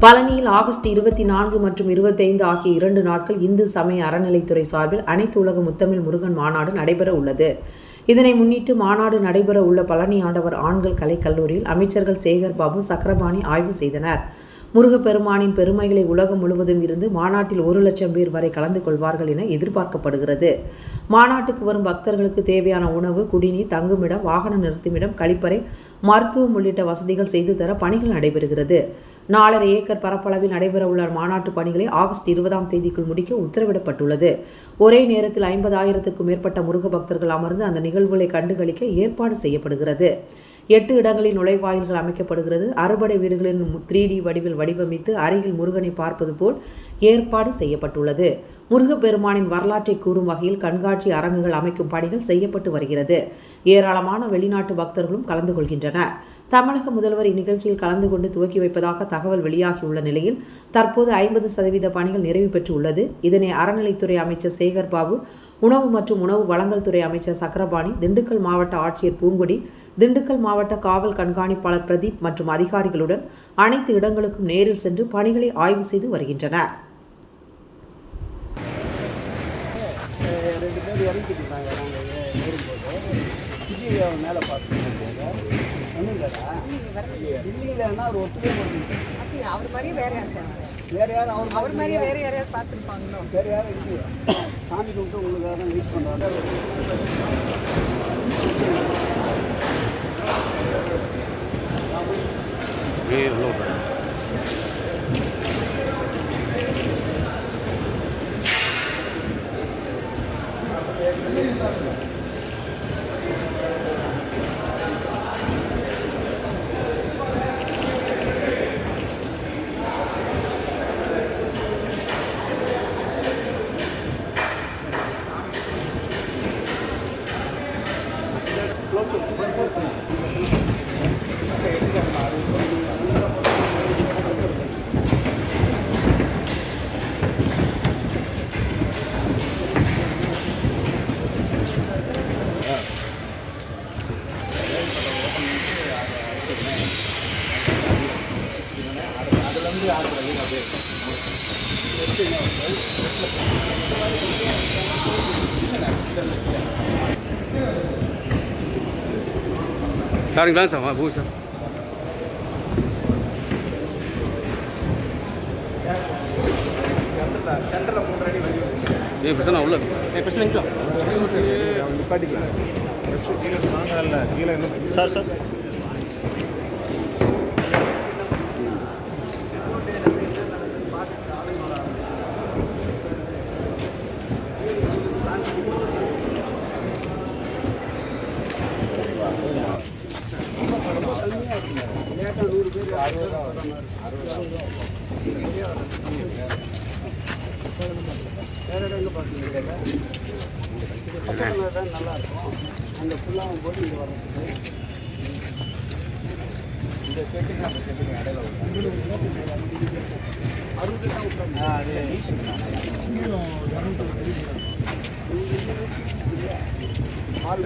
பழனியில் ஆகஸ்ட் 24 மற்றும் 25 ஆகிய 2 நாட்கள் இந்து சமய அறநிலைத்துறை சார்பில் அனைத்து உலக முத்தமிழ் முருகன் மாநாடு நடைபெற உள்ளது. இதனை முன்னிட்டு மாநாடு நடைபெற உள்ள பழனி ஆண்டவர் ஆண்கள் கலைக்கல்லூரியில் அமைச்சர்கள் சேகர் பாபு, சக்கரபாணி ஆய்வு செய்தனர். முருகப்பெருமானின் பெருமைகளை உலகம் முழுவதும் இருந்து மாநாட்டில் 1,00,000 பேர் வரை கலந்து கொள்வார்கள் என எதிர்பார்க்கப்படுகிறது. மாநாட்டுக்கு வரும் பக்தர்களுக்கு தேவையான உணவு, குடிநீர், தங்குமிடம், வாகன நிறுத்துமிடம், கழிப்பறை, மருத்துவம் உள்ளிட்ட வசதிகள் செய்து தர பணிகள் நடைபெறுகிறது. 4.5 ஏக்கர் பரப்பளவில் நடைபெறவுள்ள மாநாட்டு பணிகளை ஆகஸ்ட் 20ஆம் தேதிக்குள் முடிக்க உத்தரவிடப்பட்டுள்ளது. ஒரே நேரத்தில் 50,000க்கும் மேற்பட்ட முருக பக்தர்கள் அமர்ந்து அந்த நிகழ்வுகளை கண்டுகளிக்க ஏற்பாடு செய்யப்படுகிறது. 8 இடங்களில் நுழைவாயில்கள் அமைக்கப்படுகிறது. அறுபடை வீடுகளின் 3D வடிவில் வடிவமைத்து அருகில் முருகனை பார்ப்பது போல் ஏற்பாடு செய்யப்பட்டுள்ளது. முருகப்பெருமானின் வரலாற்றை கூறும் வகையில் கண்காட்சி அரங்குகள் அமைக்கும் பணிகள் செய்யப்பட்டு வருகிறது. ஏராளமான வெளிநாட்டு பக்தர்களும் கலந்து கொள்கின்றனர். தமிழக முதல்வர் இந்நிகழ்ச்சியில் கலந்து கொண்டு துவக்கி வைப்பதாக தகவல் வெளியாகியுள்ள நிலையில் தற்போது 50% பணிகள் நிறைவு பெற்று உள்ளது. இதனை அறநிலைத்துறை அமைச்சர் சேகர் பாபு, உணவு மற்றும் உணவு வழங்கல் துறை அமைச்சர் சக்கரபாணி, திண்டுக்கல் மாவட்ட ஆட்சியர் பூங்கொடி, திண்டுக்கல் மாவட்ட காவல் கண்காணிப்பாளர் பிரதீப் மற்றும் அதிகாரிகளுடன் அனைத்து இடங்களுக்கும் நேரில் சென்று பணிகளை ஆய்வு செய்து வருகின்றனர். சார் இங்க வாங்க சார், போய் சார். ஏய் பிரச்சனை உள்ள. ஏய் பிரச்சனை இங்க. நிப்பாட்டிக்கலாம். கீழ வாங்கல. கீழ என்ன? Sir sir. நல்லா இருக்கும். அந்த ஃபுல்லாக போட்டு இங்கே வரும். இந்த செட்டுக்கு அந்த செட்டுக்கு இடையில வரும். அது